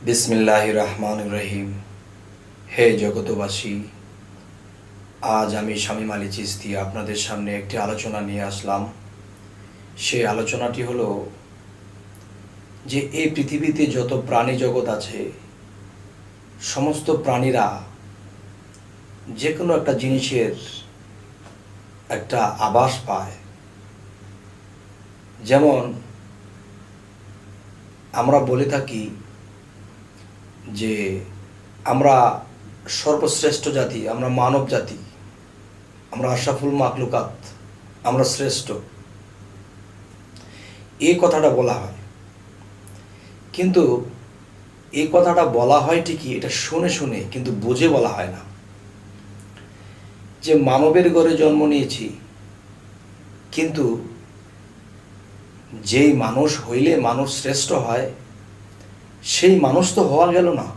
বিসমিল্লাহির রহমানির রহিম। হে জগতবাসী, আজ আমি শামীম আলী চিশতি আপনাদের সামনে একটি আলোচনা নিয়ে আসলাম। সেই আলোচনাটি হলো যে এই পৃথিবীতে যত প্রাণী জগৎ আছে, সমস্ত প্রাণীরা যে কোনো একটা জিনিসের একটা আভাস পায়। যেমন আমরা বলে থাকি যে আমরা সর্বশ্রেষ্ঠ জাতি, আমরা মানব জাতি, আমরা আশরাফুল মাখলুকাত, আমরা শ্রেষ্ঠ, এই কথাটা বলা হয়। কিন্তু এই কথাটা বলা হয় ঠিকই, এটা শুনে শুনে, কিন্তু বুঝে বলা হয় না। যে মানবের ঘরে জন্ম নিয়েছি, কিন্তু যেই মানুষ হইলে মানুষ শ্রেষ্ঠ হয়, সেই মানুষ তো হওয়া গেল না।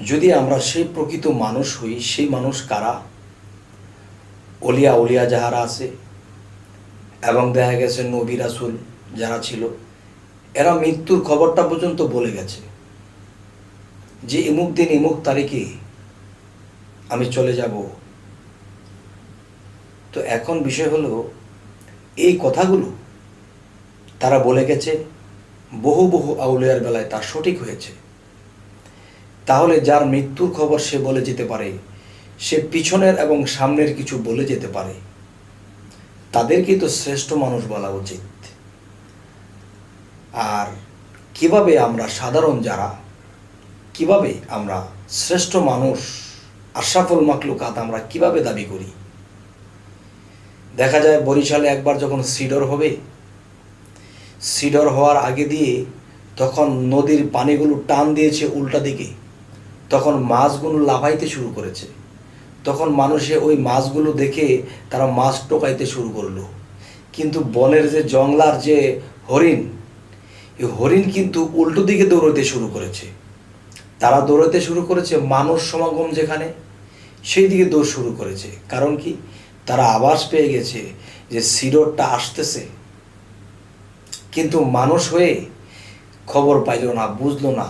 যদি আমরা সেই প্রকৃত মানুষ হই, সেই মানুষ কারা? অলিয়া যাহারা আছে, এবং দেখা গেছে নবী রাসূল যারা ছিল, এরা মৃত্যুর খবরটা পর্যন্ত বলে গেছে যে এমুক দিন এমুক তারিখে আমি চলে যাব। তো এখন বিষয় হলো, এই কথাগুলো তারা বলে গেছে, বহু বহু আউলিয়ার বেলায় তা সঠিক হয়েছে। তাহলে যার মৃত্যুর খবর সে বলে যেতে পারে, সে পিছনের এবং সামনের কিছু বলে যেতে পারে, তাদেরকেই তো শ্রেষ্ঠ মানুষ বলা উচিত। আর কিভাবে আমরা সাধারণ যারা, কিভাবে আমরা শ্রেষ্ঠ মানুষ, আশরাফুল মাখলুকাত আমরা কিভাবে দাবি করি? দেখা যায় বরিশালে একবার যখন সিডর হবে, সিডর হওয়ার আগে দিয়ে তখন নদীর পানিগুলো টান দিয়েছে উল্টা দিকে, তখন মাছগুলো লাফাইতে শুরু করেছে। তখন মানুষে ওই মাছগুলো দেখে তারা মাছ টোকাইতে শুরু করলো। কিন্তু বনের যে জংলার যে হরিণ, এই হরিণ কিন্তু উল্টো দিকে দৌড়াতে শুরু করেছে। তারা দৌড়াতে শুরু করেছে মানুষ সমাগম যেখানে, সেই দিকে দৌড় শুরু করেছে। কারণ কি? তারা আভাস পেয়ে গেছে যে সিডরটা আসতেছে। কিন্তু মানুষ হয়ে খবর পাইল না, বুঝলো না।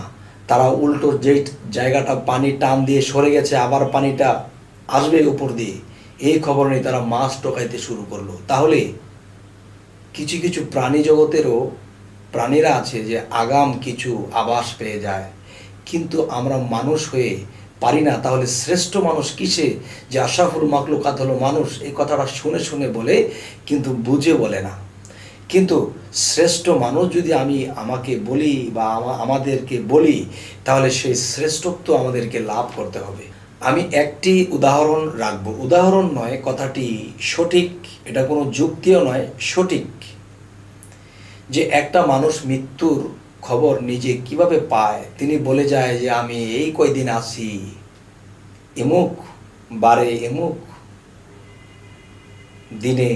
তারা উল্টো যেই জায়গাটা পানি টান দিয়ে সরে গেছে, আবার পানিটা আসবে উপর দিয়ে, এই খবর নিয়ে তারা মাছ টোকাইতে শুরু করলো। তাহলে কিছু কিছু প্রাণী জগতেরও প্রাণীরা আছে যে আগাম কিছু আভাস পেয়ে যায়, কিন্তু আমরা মানুষ হয়ে পারি না। তাহলে শ্রেষ্ঠ মানুষ কিসে? যে আশরাফুল মাখলুকাত হলো মানুষ, এই কথাটা শুনে শুনে বলে, কিন্তু বুঝে বলে না। কিন্তু শ্রেষ্ঠ মানুষ যদি আমাকে বলি বা আমাদেরকে বলি, তাহলে সেই শ্রেষ্ঠত্ব আমাদেরকে লাভ করতে হবে। আমি একটি উদাহরণ রাখবো, উদাহরণ নয়, কথাটি সঠিক, এটা কোনো যুক্তিও নয়, সঠিক। যে একটা মানুষ মৃত্যুর খবর নিজে কিভাবে পায়? তিনি বলে যায় যে আমি এই কয়দিন আছি, এমুক বারে, এমুক দিনে,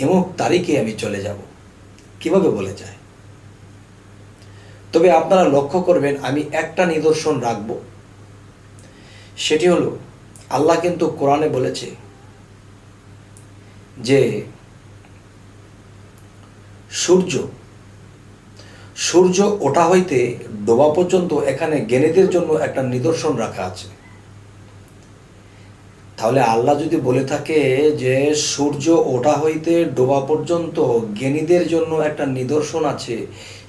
এমুক তারিখে আমি চলে যাব। কিভাবে বলে যায়? তবে আপনারা লক্ষ্য করবেন, আমি একটা নিদর্শন রাখব, সেটি হলো আল্লাহ কিন্তু কোরআনে বলেছে যে সূর্য ওঠা হইতে ডোবা পর্যন্ত এখানে জ্ঞানীদের জন্য একটা নিদর্শন রাখা আছে। তাহলে আল্লাহ যদি বলে থাকে যে সূর্য ওঠা হইতে ডোবা পর্যন্ত জ্ঞানীদের জন্য একটা নিদর্শন আছে,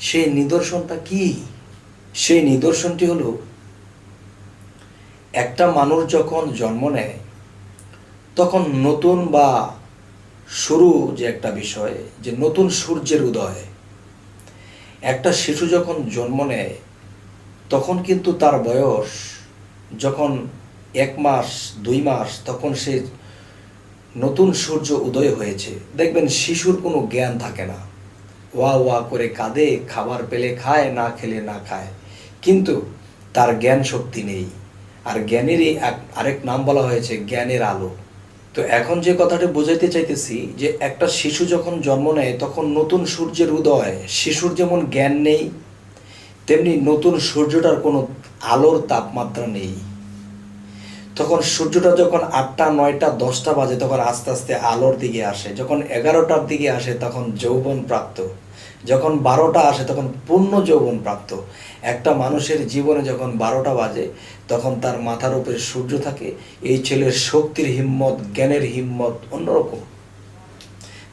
সেই নিদর্শনটা কি? সেই নিদর্শনটি হলো, একটা মানুষ যখন জন্ম নেয়, তখন নতুন বা শুরু যে একটা বিষয়, যে নতুন সূর্যের উদয়। একটা শিশু যখন জন্ম নেয়, তখন কিন্তু তার বয়স যখন 1 মাস 2 মাস, তখন সে নতুন সূর্য উদয় হয়েছে। দেখবেন শিশুর কোনো জ্ঞান থাকে না, ওয়া ওয়া করে কাঁদে, খাবার পেলে খায়, না খেলে না খায়, কিন্তু তার জ্ঞান শক্তি নেই। আর জ্ঞানেরই আরেক নাম বলা হয়েছে জ্ঞানের আলো। তো এখন যে কথাটা বোঝাইতে চাইতেছি, যে একটা শিশু যখন জন্ম নেয়, তখন নতুন সূর্যের উদয়। শিশুর যেমন জ্ঞান নেই, তেমনি নতুন সূর্যটার কোনো আলোর তাপমাত্রা নেই। তো তখন সূর্যটা যখন 8টা 9টা 10টা বাজে তখন আস্তে আস্তে আলোর দিকে আসে, যখন 11টার দিকে আসে তখন যৌবন প্রাপ্ত, যখন 12টা আসে তখন পূর্ণ যৌবন প্রাপ্ত। একটা মানুষের জীবনে যখন 12টা বাজে তখন তার মাথার উপরে সূর্য থাকে। এই ছেলের শক্তির হিম্মত, জ্ঞানের হিম্মত অন্যরকম।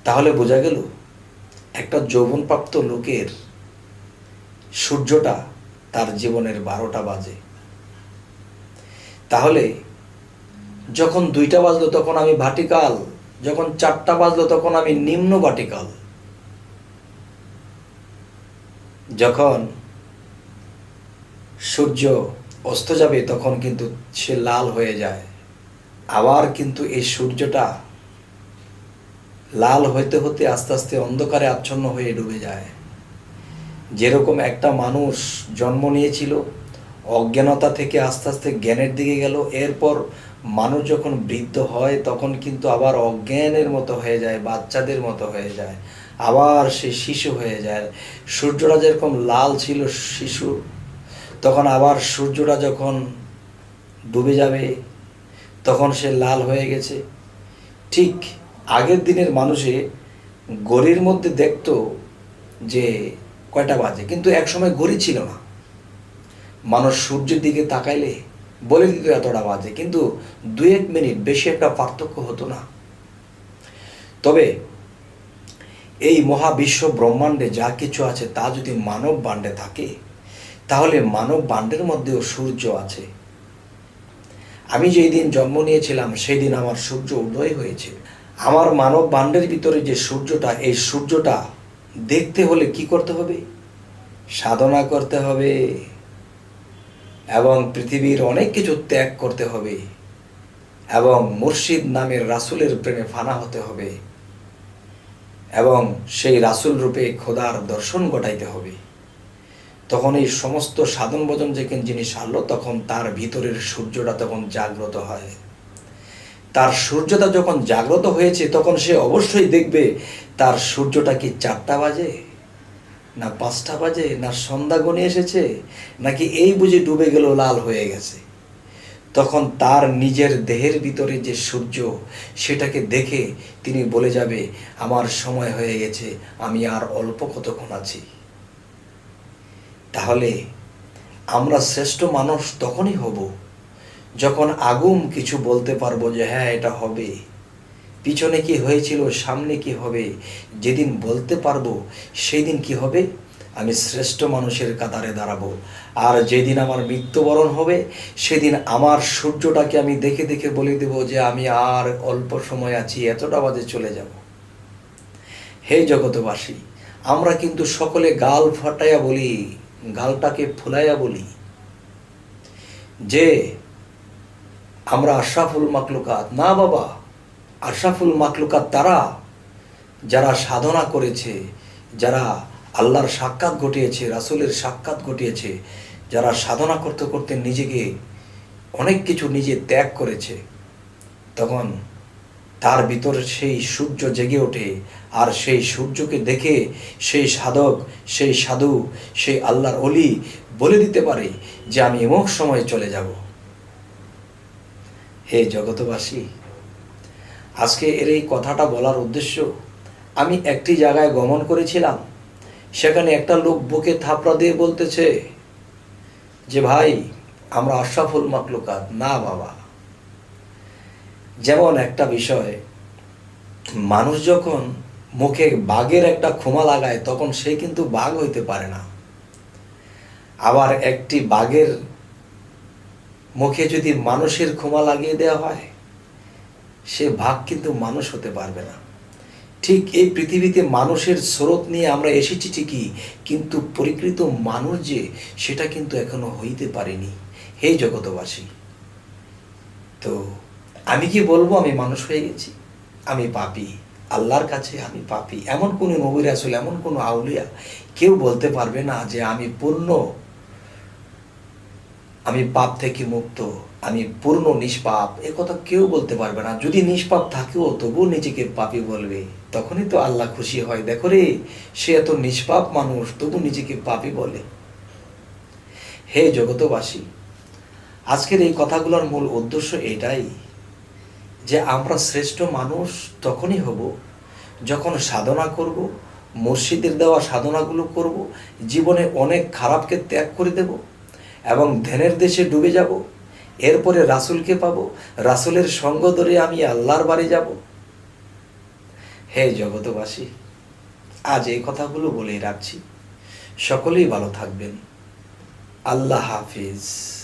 তাহলে বোঝা গেল একটা যৌবনপ্রাপ্ত লোকের সূর্যটা তার জীবনের 12টা বাজে। তাহলে যখন 2টা বাজলো তখন আমি ভার্টিকাল, যখন 4টা বাজলো তখন আমি নিম্ন ভার্টিকাল, যখন সূর্য অস্ত যাবে তখন কিন্তু সে লাল হয়ে যায়। আবার কিন্তু এই সূর্যটা লাল হতে হতে আস্তে আস্তে অন্ধকারে আচ্ছন্ন হয়ে ডুবে যায়। যেরকম একটা মানুষ জন্ম নিয়েছিল, অজ্ঞানতা থেকে আস্তে আস্তে জ্ঞানের দিকে গেল, এরপর মানুষ যখন বৃদ্ধ হয় তখন কিন্তু আবার অজ্ঞানের মতো হয়ে যায়, বাচ্চাদের মতো হয়ে যায়, আবার সে শিশু হয়ে যায়। সূর্যটা যেরকম লাল ছিল শিশু, তখন আবার সূর্যটা যখন ডুবে যাবে তখন সে লাল হয়ে গেছে। ঠিক আগের দিনের মানুষে ঘড়ির মধ্যে দেখতো যে কয়টা বাজে, কিন্তু একসময় ঘড়ি ছিল না। মানুষ সূর্যের দিকে তাকাইলে বলে দিত এতটা বাজে, কিন্তু 2-1 মিনিট, বেশি একটা পার্থক্য হতো না। তবে এই মহাবিশ্ব ব্রহ্মাণ্ডে যা কিছু আছে তা যদি মানব বাণ্ডে থাকে তাহলে মানব বাণ্ডের মধ্যেও সূর্য আছে। আমি যেই দিন জন্ম নিয়েছিলাম সেই দিন আমার সূর্য উদয় হয়েছে। আমার মানব বাণ্ডের ভিতরে যে সূর্যটা, এই সূর্যটা দেখতে হলে কি করতে হবে? সাধনা করতে হবে এবং পৃথিবীর অনেক কিছু ত্যাগ করতে হবে এবং মুর্শিদ নামের রাসূলের প্রেমে ফানা হতে হবে এবং সেই রাসূল রূপে খোদার দর্শন ঘটাইতে হবে। তখন এই সমস্ত সাধন ভজন যেখানে জিনিস আনলো তখন তার ভিতরের সূর্যটা তখন জাগ্রত হয়। তার সূর্যটা যখন জাগ্রত হয়েছে তখন সে অবশ্যই দেখবে তার সূর্যটা কি 4টা বাজে, না 5টা বাজে, না সন্ধ্যা গণিয়ে এসেছে, নাকি এই বুঝি ডুবে গেল, লাল হয়ে গেছে। তখন তার নিজের দেহের ভিতরে যে সূর্য সেটাকে দেখে তিনি বলে যাবে আমার সময় হয়ে গেছে, আমি আর অল্প কতক্ষণ আছি। তাহলে আমরা শ্রেষ্ঠ মানুষ তখনই হব যখন আগুম কিছু বলতে পারবো যে হ্যাঁ এটা হবে, পিছনে কি হয়েছিল, সামনে কি হবে, যেদিন বলতে পারবো সেই দিন কি হবে? আমি শ্রেষ্ঠ মানুষের কাতারে দাঁড়াবো। আর যেদিন আমার মৃত্যুবরণ হবে সেদিন আমার সূর্যটাকে আমি দেখে দেখে বলে দেব যে আমি আর অল্প সময় আছি, এতটা বাজে চলে যাব। হে জগতবাসী, আমরা কিন্তু সকলে গাল ফাটাইয়া বলি, গালটাকে ফুলাইয়া বলি যে আমরা আশরাফুল মাখলুকাত। না বাবা, আশরাফুল মাখলুকাত তারা যারা সাধনা করেছে, যারা আল্লাহর সাক্ষাৎ ঘটিয়েছে, রাসূলের সাক্ষাৎ ঘটিয়েছে, যারা সাধনা করতে করতে নিজেকে অনেক কিছু নিজে ত্যাগ করেছে, তখন তার ভিতরে সেই সূর্য জেগে ওঠে। আর সেই সূর্যকে দেখে সেই সাধক, সেই সাধু, সেই আল্লাহর অলি বলে দিতে পারে যে আমি এমক সময়ে চলে যাব। হে জগতবাসী, আজকে এর এই কথাটা বলার উদ্দেশ্য, আমি একটি জায়গায় গমন করেছিলাম, সেখানে একটা লোক বুকে থাপড়া দিয়ে বলতেছে যে ভাই আমরা আশরাফুল মাখলুকাত। না বাবা, যেমন একটা বিষয়, মানুষ যখন মুখে বাঘের একটা খোমা লাগায় তখন সে কিন্তু বাঘ হইতে পারে না। আবার একটি বাঘের মুখে যদি মানুষের খোমা লাগিয়ে দেওয়া হয় সে বাঘ কিন্তু মানুষ হতে পারবে না। ঠিক এই পৃথিবীতে মানুষের স্রোত নিয়ে আমরা এসেছি ঠিকই, কিন্তু পরিকৃত মানুষ যে সেটা কিন্তু এখনো হইতে পারেনি। হে জগতবাসী, তো আমি কি বলবো আমি মানুষ হয়ে গেছি? আমি পাপী, আল্লাহর কাছে আমি পাপী। এমন কোনো নবী রাসূল, এমন কোনো আউলিয়া কেউ বলতে পারবে না যে আমি পূর্ণ, আমি পাপ থেকে মুক্ত, আমি পূর্ণ নিষ্পাপ। এ কথা কেউ বলতে পারবে না। যদি নিষ্পাপ থাকেও তবুও নিজেকে পাপী বলবে, তখনই তো আল্লাহ খুশি হয়। দেখো রে, সে এত নিষ্পাপ মানুষ তবু নিজেকে পাপী বলে। হে জগতবাসী, আজকের এই কথাগুলোর মূল উদ্দেশ্য এটাই যে আমরা শ্রেষ্ঠ মানুষ তখনই হব যখন সাধনা করব, মুর্শিদের দেওয়া সাধনাগুলো করব, জীবনে অনেক খারাপকে ত্যাগ করে দেব এবং ধ্যানের দেশে ডুবে যাব। এরপরে রাসূলকে পাবো, রাসূলের সঙ্গ ধরে আমি আল্লাহর বাড়ি যাব। হে জগতবাসী, আজ এই কথাগুলো বলেই রাখছি। সকলেই ভালো থাকবেন। আল্লাহ হাফিজ।